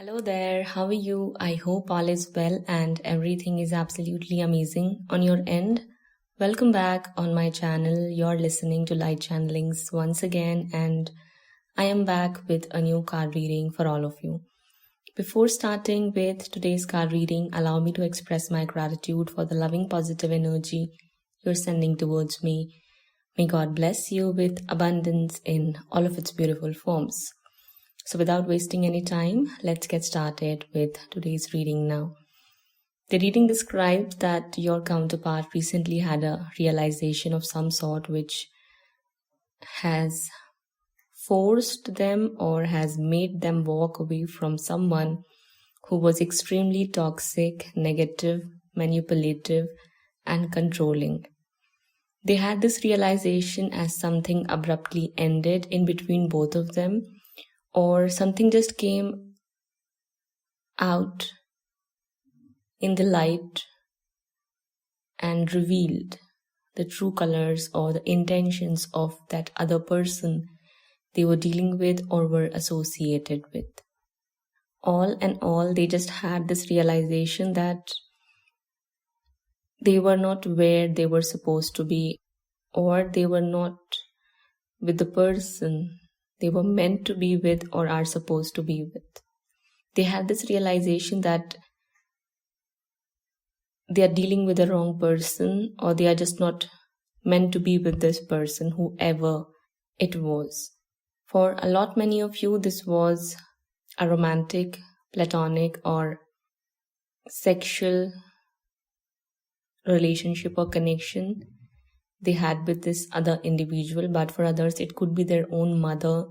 Hello there, how are you? I hope all is well and everything is absolutely amazing on your end. Welcome back on my channel. You're listening to Light Channelings once again, and I am back with a new card reading for all of you. Before starting with today's card reading, allow me to express my gratitude for the loving positive energy you're sending towards me. May God bless you with abundance in all of its beautiful forms. So without wasting any time, let's get started with today's reading now. The reading describes that your counterpart recently had a realization of some sort which has forced them or has made them walk away from someone who was extremely toxic, negative, manipulative, and controlling. They had this realization as something abruptly ended in between both of them, or something just came out in the light and revealed the true colors or the intentions of that other person they were dealing with or were associated with. All in all, they just had this realization that they were not where they were supposed to be, or they were not with the person they were meant to be with or are supposed to be with. They had this realization that they are dealing with the wrong person, or they are just not meant to be with this person, whoever it was. For a lot many of you, this was a romantic, platonic, or sexual relationship or connection they had with this other individual, but for others it could be their own mother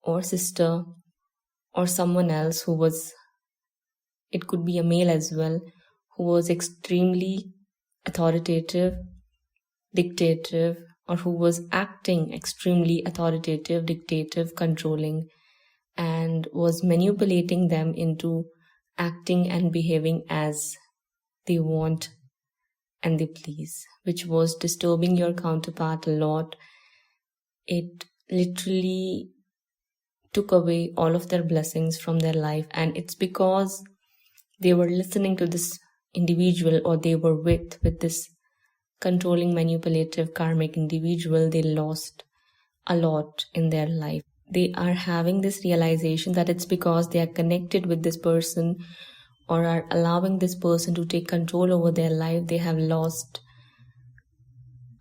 or sister or someone else who was, it could be a male as well, who was extremely authoritative, dictative, or who was acting extremely authoritative, dictative, controlling, and was manipulating them into acting and behaving as they want and they please, which was disturbing your counterpart a lot. It literally took away all of their blessings from their life, and it's because they were listening to this individual, or they were with this controlling, manipulative, karmic individual. They lost a lot in their life. They are having this realization that it's because they are connected with this person or are allowing this person to take control over their life, they have lost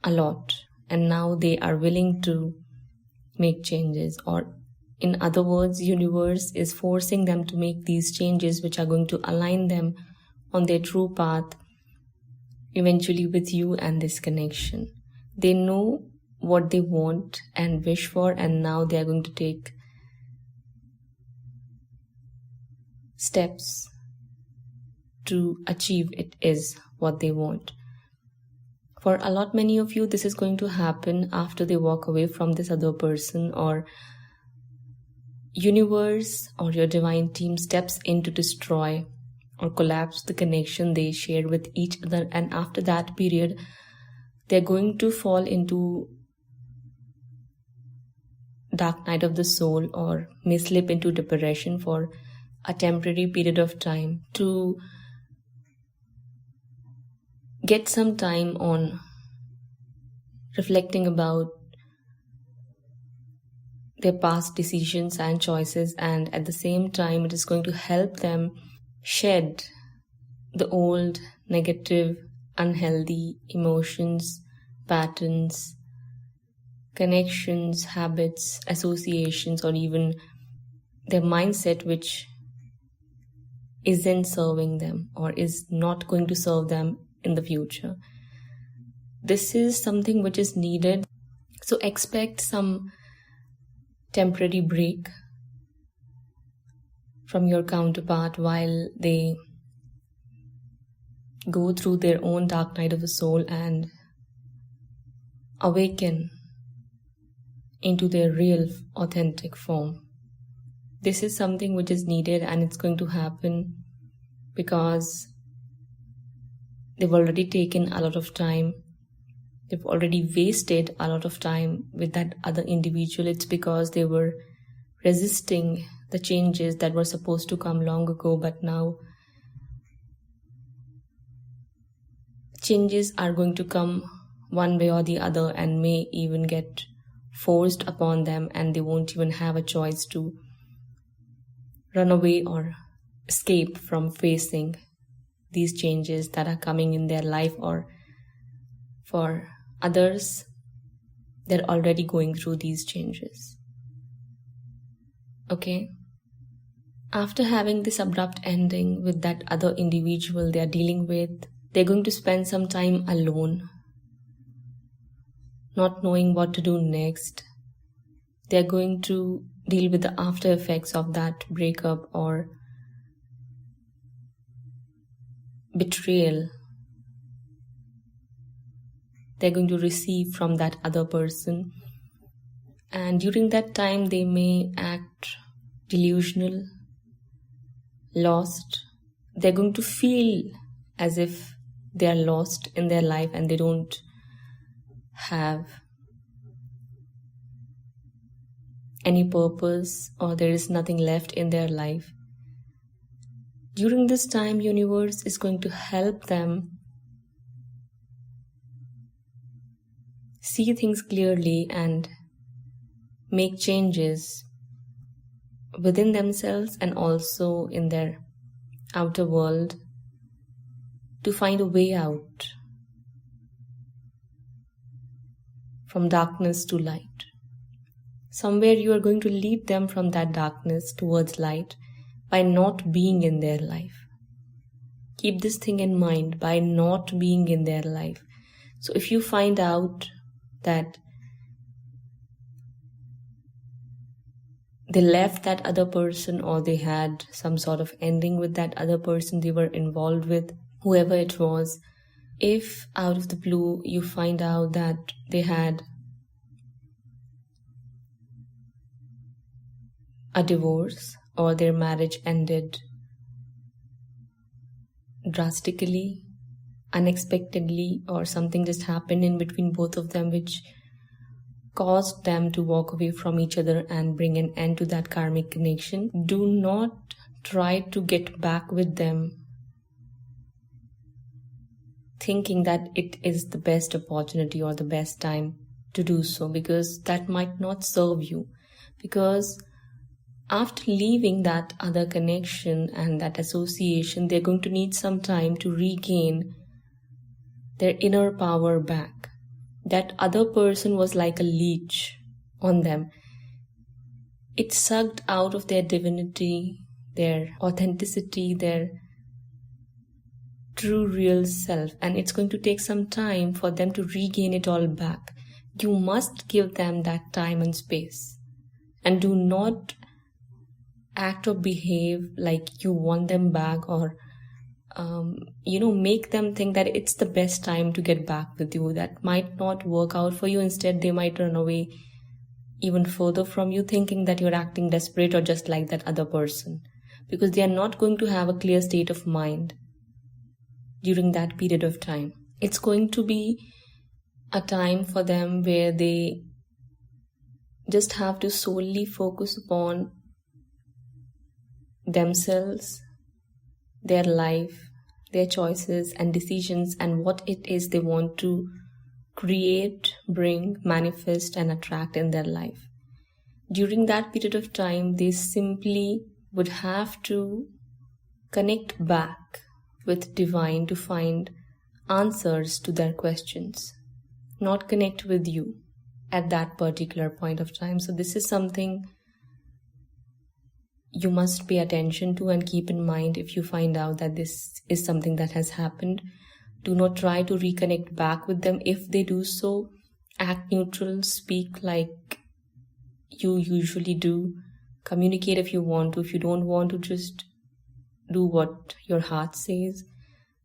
a lot, and now they are willing to make changes, or in other words, universe is forcing them to make these changes which are going to align them on their true path, eventually with you and this connection. They know what they want and wish for, and now they are going to take steps to achieve it is what they want. For a lot many of you, this is going to happen after they walk away from this other person, or universe or your divine team steps in to destroy or collapse the connection they shared with each other, and after that period they're going to fall into dark night of the soul, or may slip into depression for a temporary period of time to get some time on reflecting about their past decisions and choices, and at the same time it is going to help them shed the old negative, unhealthy emotions, patterns, connections, habits, associations, or even their mindset which isn't serving them or is not going to serve them in the future. This is something which is needed, so expect some temporary break from your counterpart while they go through their own dark night of the soul and awaken into their real, authentic form. This is something which is needed, and it's going to happen because they've already taken a lot of time. They've already wasted a lot of time with that other individual. It's because they were resisting the changes that were supposed to come long ago, but now changes are going to come one way or the other and may even get forced upon them, and they won't even have a choice to run away or escape from facing these changes that are coming in their life. Or for others, they're already going through these changes. Okay? After having this abrupt ending with that other individual they are dealing with, they're going to spend some time alone, not knowing what to do next. They're going to deal with the after effects of that breakup or betrayal they're going to receive from that other person. And during that time, they may act delusional, lost. They're going to feel as if they are lost in their life and they don't have any purpose, or there is nothing left in their life. During this time, universe is going to help them see things clearly and make changes within themselves and also in their outer world to find a way out from darkness to light. Somewhere you are going to lead them from that darkness towards light by not being in their life. Keep this thing in mind, by not being in their life. So if you find out that they left that other person, or they had some sort of ending with that other person they were involved with, whoever it was, if out of the blue you find out that they had a divorce or their marriage ended drastically, unexpectedly, or something just happened in between both of them which caused them to walk away from each other and bring an end to that karmic connection, do not try to get back with them thinking that it is the best opportunity or the best time to do so, because that might not serve you. Because after leaving that other connection and that association, they're going to need some time to regain their inner power back. That other person was like a leech on them. It sucked out of their divinity, their authenticity, their true real self, and it's going to take some time for them to regain it all back. You must give them that time and space, and do not act or behave like you want them back, or make them think that it's the best time to get back with you. That might not work out for you. Instead, they might run away even further from you, thinking that you're acting desperate or just like that other person, because they are not going to have a clear state of mind during that period of time. It's going to be a time for them where they just have to solely focus upon themselves, their life, their choices and decisions, and what it is they want to create, bring, manifest, and attract in their life. During that period of time, they simply would have to connect back with divine to find answers to their questions, not connect with you at that particular point of time. So this is something you must pay attention to and keep in mind. If you find out that this is something that has happened, do not try to reconnect back with them. If they do so, act neutral, speak like you usually do, communicate if you want to. If you don't want to, just do what your heart says.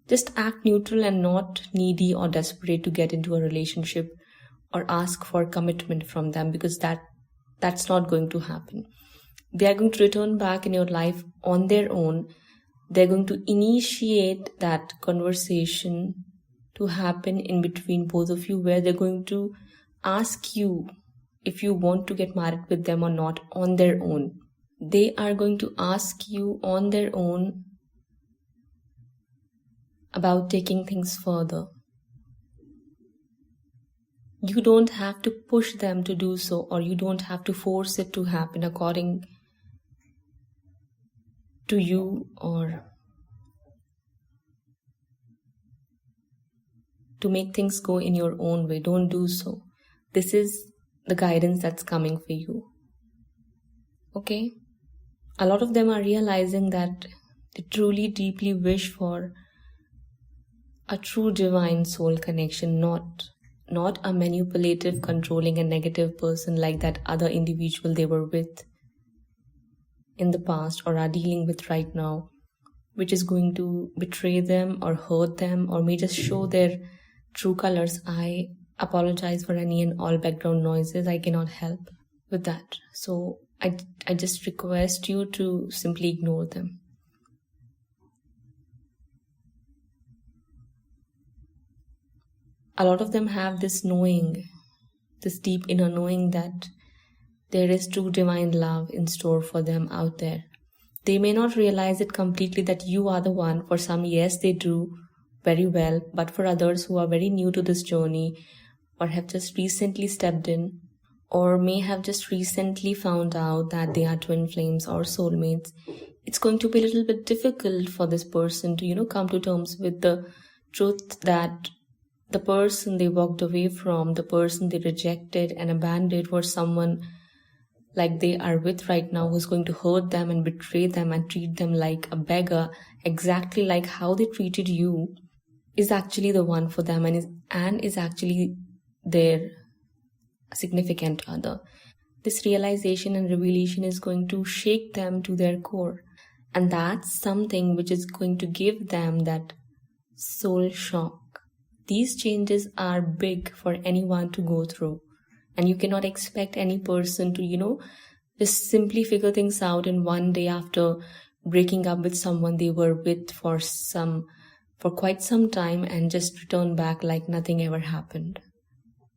Just act neutral and not needy or desperate to get into a relationship or ask for commitment from them, because that's not going to happen. They are going to return back in your life on their own. They're going to initiate that conversation to happen in between both of you, where they're going to ask you if you want to get married with them or not on their own. they are going to ask you on their own about taking things further. You don't have to push them to do so, or you don't have to force it to happen according to you, or to make things go in your own way. Don't do so. This is the guidance that's coming for you. Okay? A lot of them are realizing that they truly deeply wish for a true divine soul connection, not a manipulative, controlling and negative person like that other individual they were with in the past or are dealing with right now, which is going to betray them or hurt them or may just show their true colors. I apologize for any and all background noises. I cannot help with that. So I just request you to simply ignore them. A lot of them have this knowing, this deep inner knowing that there is true divine love in store for them out there. They may not realize it completely that you are the one. For some, yes, they do very well. But for others who are very new to this journey or have just recently stepped in or may have just recently found out that they are twin flames or soulmates, it's going to be a little bit difficult for this person to, come to terms with the truth that the person they walked away from, the person they rejected and abandoned was someone like they are with right now who's going to hurt them and betray them and treat them like a beggar, exactly like how they treated you, is actually the one for them and is actually their significant other. This realization and revelation is going to shake them to their core. And that's something which is going to give them that soul shock. These changes are big for anyone to go through. And you cannot expect any person to, just simply figure things out in one day after breaking up with someone they were with for quite some time and just return back like nothing ever happened.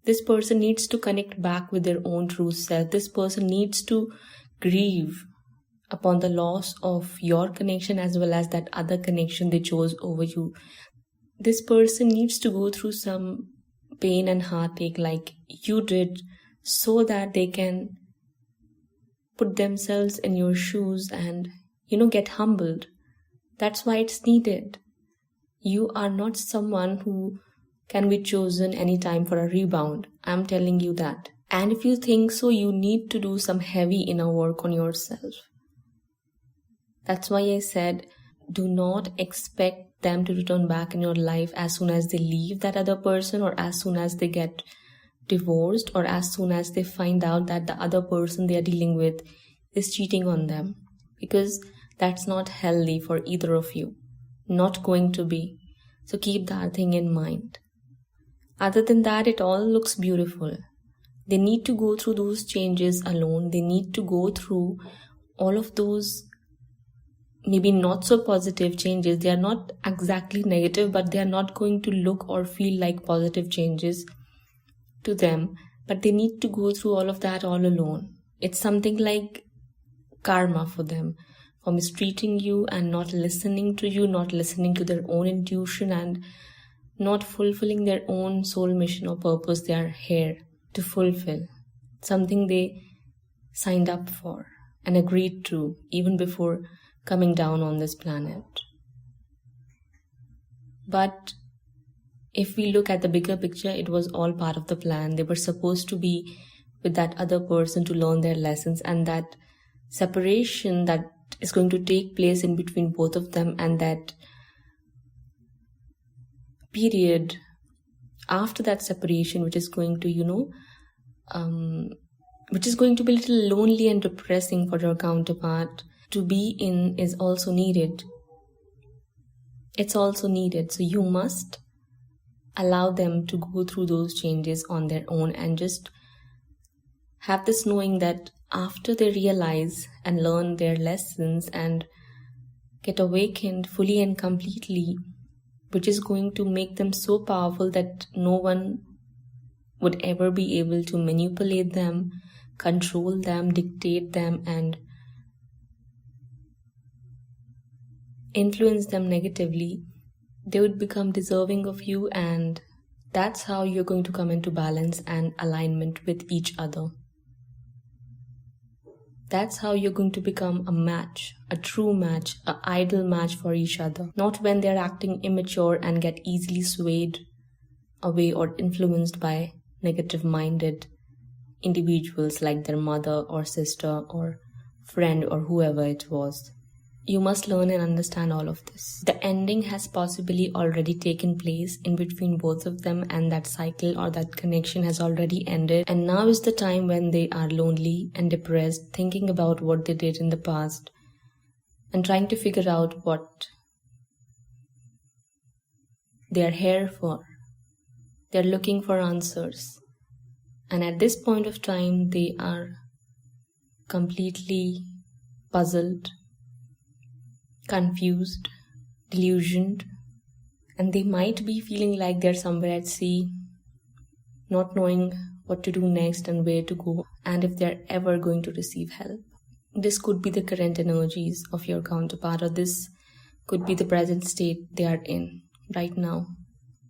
This person needs to connect back with their own true self. This person needs to grieve upon the loss of your connection as well as that other connection they chose over you. This person needs to go through some pain and heartache like you did so that they can put themselves in your shoes and, get humbled. That's why it's needed. You are not someone who can be chosen anytime for a rebound. I'm telling you that. And if you think so, you need to do some heavy inner work on yourself. That's why I said, do not expect them to return back in your life as soon as they leave that other person or as soon as they get divorced or as soon as they find out that the other person they are dealing with is cheating on them. Because that's not healthy for either of you. Not going to be. So keep that thing in mind. Other than that, it all looks beautiful. They need to go through those changes alone. They need to go through all of those maybe not so positive changes. They are not exactly negative, but they are not going to look or feel like positive changes to them. But they need to go through all of that all alone. It's something like karma for them, for mistreating you and not listening to you, not listening to their own intuition and not fulfilling their own soul mission or purpose they are here to fulfill. Something they signed up for and agreed to even before coming down on this planet. But if we look at the bigger picture, it was all part of the plan. They were supposed to be with that other person to learn their lessons, and that separation that is going to take place in between both of them and that period after that separation, which is going to, which is going to be a little lonely and depressing for your counterpart to be in, is also needed. It's also needed. So you must allow them to go through those changes on their own and just have this knowing that after they realize and learn their lessons and get awakened fully and completely, which is going to make them so powerful that no one would ever be able to manipulate them, control them, dictate them, and influence them negatively, they would become deserving of you, and that's how you're going to come into balance and alignment with each other. That's how you're going to become a match, a true match, an ideal match for each other. Not when they're acting immature and get easily swayed away or influenced by negative-minded individuals like their mother or sister or friend or whoever it was. You must learn and understand all of this. The ending has possibly already taken place in between both of them, and that cycle or that connection has already ended. And now is the time when they are lonely and depressed, thinking about what they did in the past and trying to figure out what they are here for. They're looking for answers. And at this point of time, they are completely puzzled, confused, delusioned, and they might be feeling like they're somewhere at sea, not knowing what to do next and where to go, and if they're ever going to receive help. This could be the current energies of your counterpart, or this could be the present state they are in right now.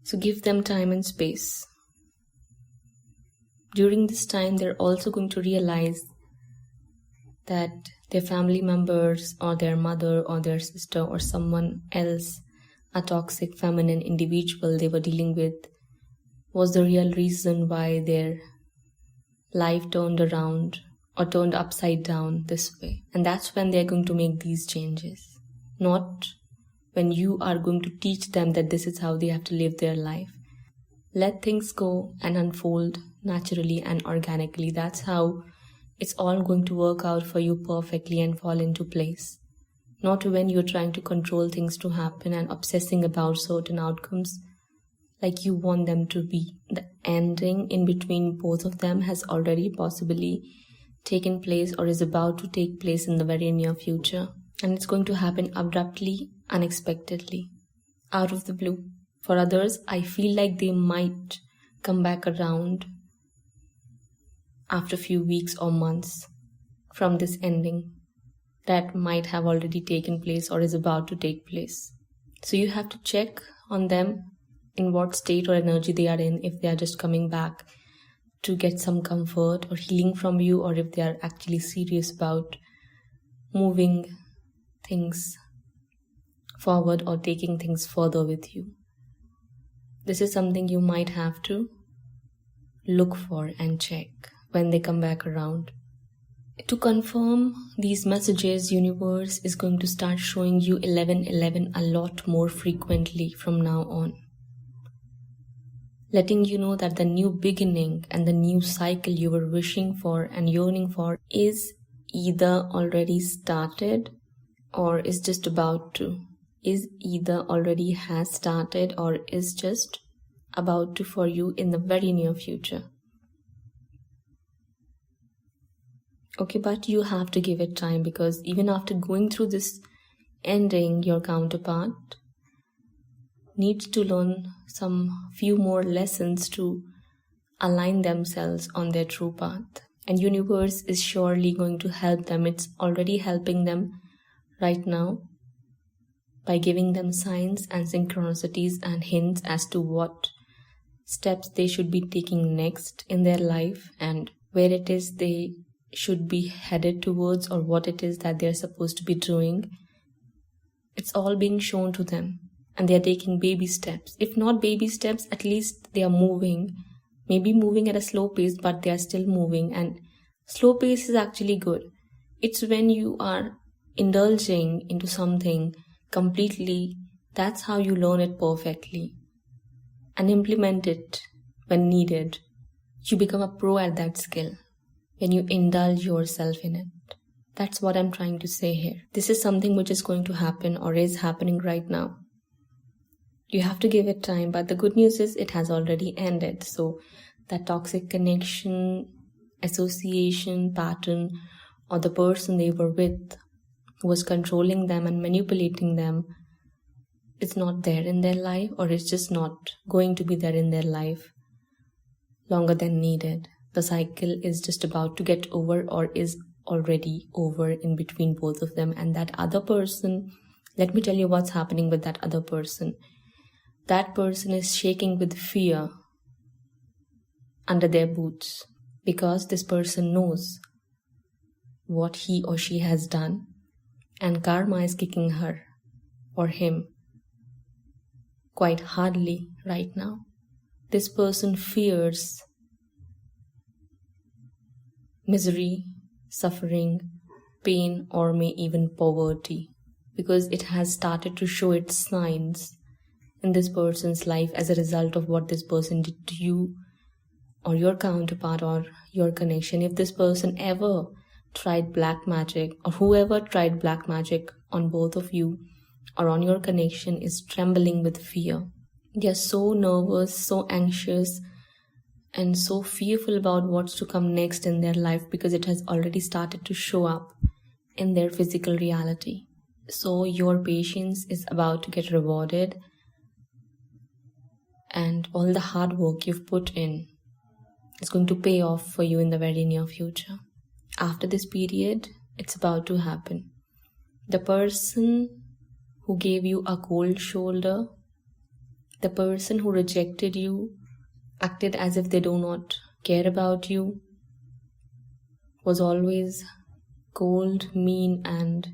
So give them time and space. During this time, they're also going to realize that their family members or their mother or their sister or someone else, a toxic feminine individual they were dealing with, was the real reason why their life turned around or turned upside down this way. And that's when they're going to make these changes. Not when you are going to teach them that this is how they have to live their life. Let things go and unfold naturally and organically. That's how it's all going to work out for you perfectly and fall into place. Not when you're trying to control things to happen and obsessing about certain outcomes like you want them to be. The ending in between both of them has already possibly taken place or is about to take place in the very near future. And it's going to happen abruptly, unexpectedly, out of the blue. For others, I feel like they might come back around after a few weeks or months from this ending that might have already taken place or is about to take place. So you have to check on them in what state or energy they are in, if they are just coming back to get some comfort or healing from you, or if they are actually serious about moving things forward or taking things further with you. This is something you might have to look for and check when they come back around. To confirm these messages, universe is going to start showing you 1111 a lot more frequently from now on. Letting you know that the new beginning and the new cycle you were wishing for and yearning for is either already started or is just about to. Is either already has started or is just about to for you in the very near future. Okay, but you have to give it time, because even after going through this ending, your counterpart needs to learn some few more lessons to align themselves on their true path. And universe is surely going to help them. It's already helping them right now by giving them signs and synchronicities and hints as to what steps they should be taking next in their life and where it is they should be headed towards, or what it is that they're supposed to be doing. It's all being shown to them, and they're taking baby steps. If not baby steps, at least they are moving. Maybe moving at a slow pace, but they are still moving, and slow pace is actually good. It's when you are indulging into something completely, that's how you learn it perfectly and implement it when needed. You become a pro at that skill when you indulge yourself in it. That's what I'm trying to say here. This is something which is going to happen or is happening right now. You have to give it time, but the good news is it has already ended. So that toxic connection, association, pattern, or the person they were with who was controlling them and manipulating them, it's not there in their life, or it's just not going to be there in their life longer than needed. The cycle is just about to get over or is already over in between both of them, and that other person Let me tell you what's happening with that other person. That person is shaking with fear under their boots because this person knows what he or she has done, and karma is kicking her or him quite hardly right now. This person fears misery, suffering, pain, or may even poverty, because it has started to show its signs in this person's life as a result of what this person did to you or your counterpart or your connection. If this person ever tried black magic, or whoever tried black magic on both of you or on your connection, is trembling with fear. They are so nervous, so anxious, and so fearful about what's to come next in their life because it has already started to show up in their physical reality. So your patience is about to get rewarded, and all the hard work you've put in is going to pay off for you in the very near future. After this period, it's about to happen. The person who gave you a cold shoulder, the person who rejected you, acted as if they do not care about you, was always cold, mean, and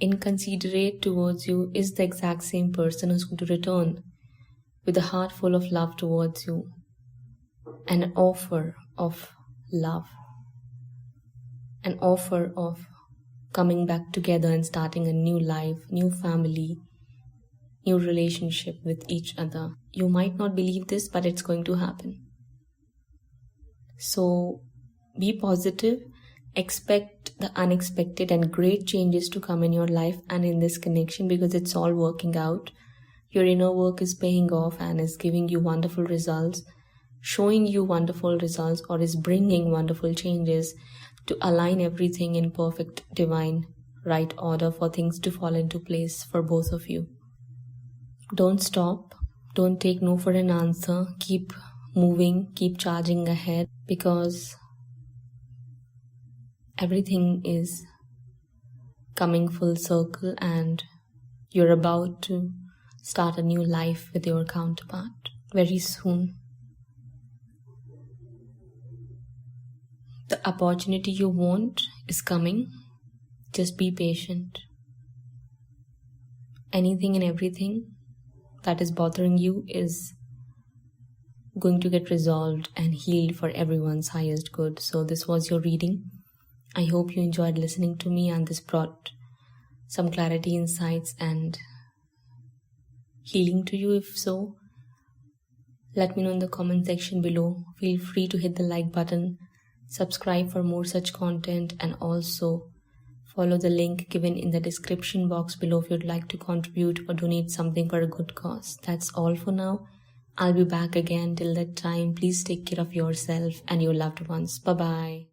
inconsiderate towards you, is the exact same person who's going to return with a heart full of love towards you, an offer of love, an offer of coming back together and starting a new life, new family, new relationship with each other. You might not believe this, but it's going to happen. So be positive, expect the unexpected and great changes to come in your life and in this connection, because it's all working out. Your inner work is paying off and is giving you wonderful results, showing you wonderful results, or is bringing wonderful changes to align everything in perfect divine right order for things to fall into place for both of you. Don't stop. Don't take no for an answer. Keep moving. Keep charging ahead, because everything is coming full circle and you're about to start a new life with your counterpart very soon. The opportunity you want is coming. Just be patient. Anything and everything that is bothering you is going to get resolved and healed for everyone's highest good. So this was your reading. I hope you enjoyed listening to me, and this brought some clarity, insights, and healing to you. If so, let me know in the comment section below. Feel free to hit the like button, subscribe for more such content, and also follow the link given in the description box below if you'd like to contribute or donate something for a good cause. That's all for now. I'll be back again. Till that time, please take care of yourself and your loved ones. Bye-bye.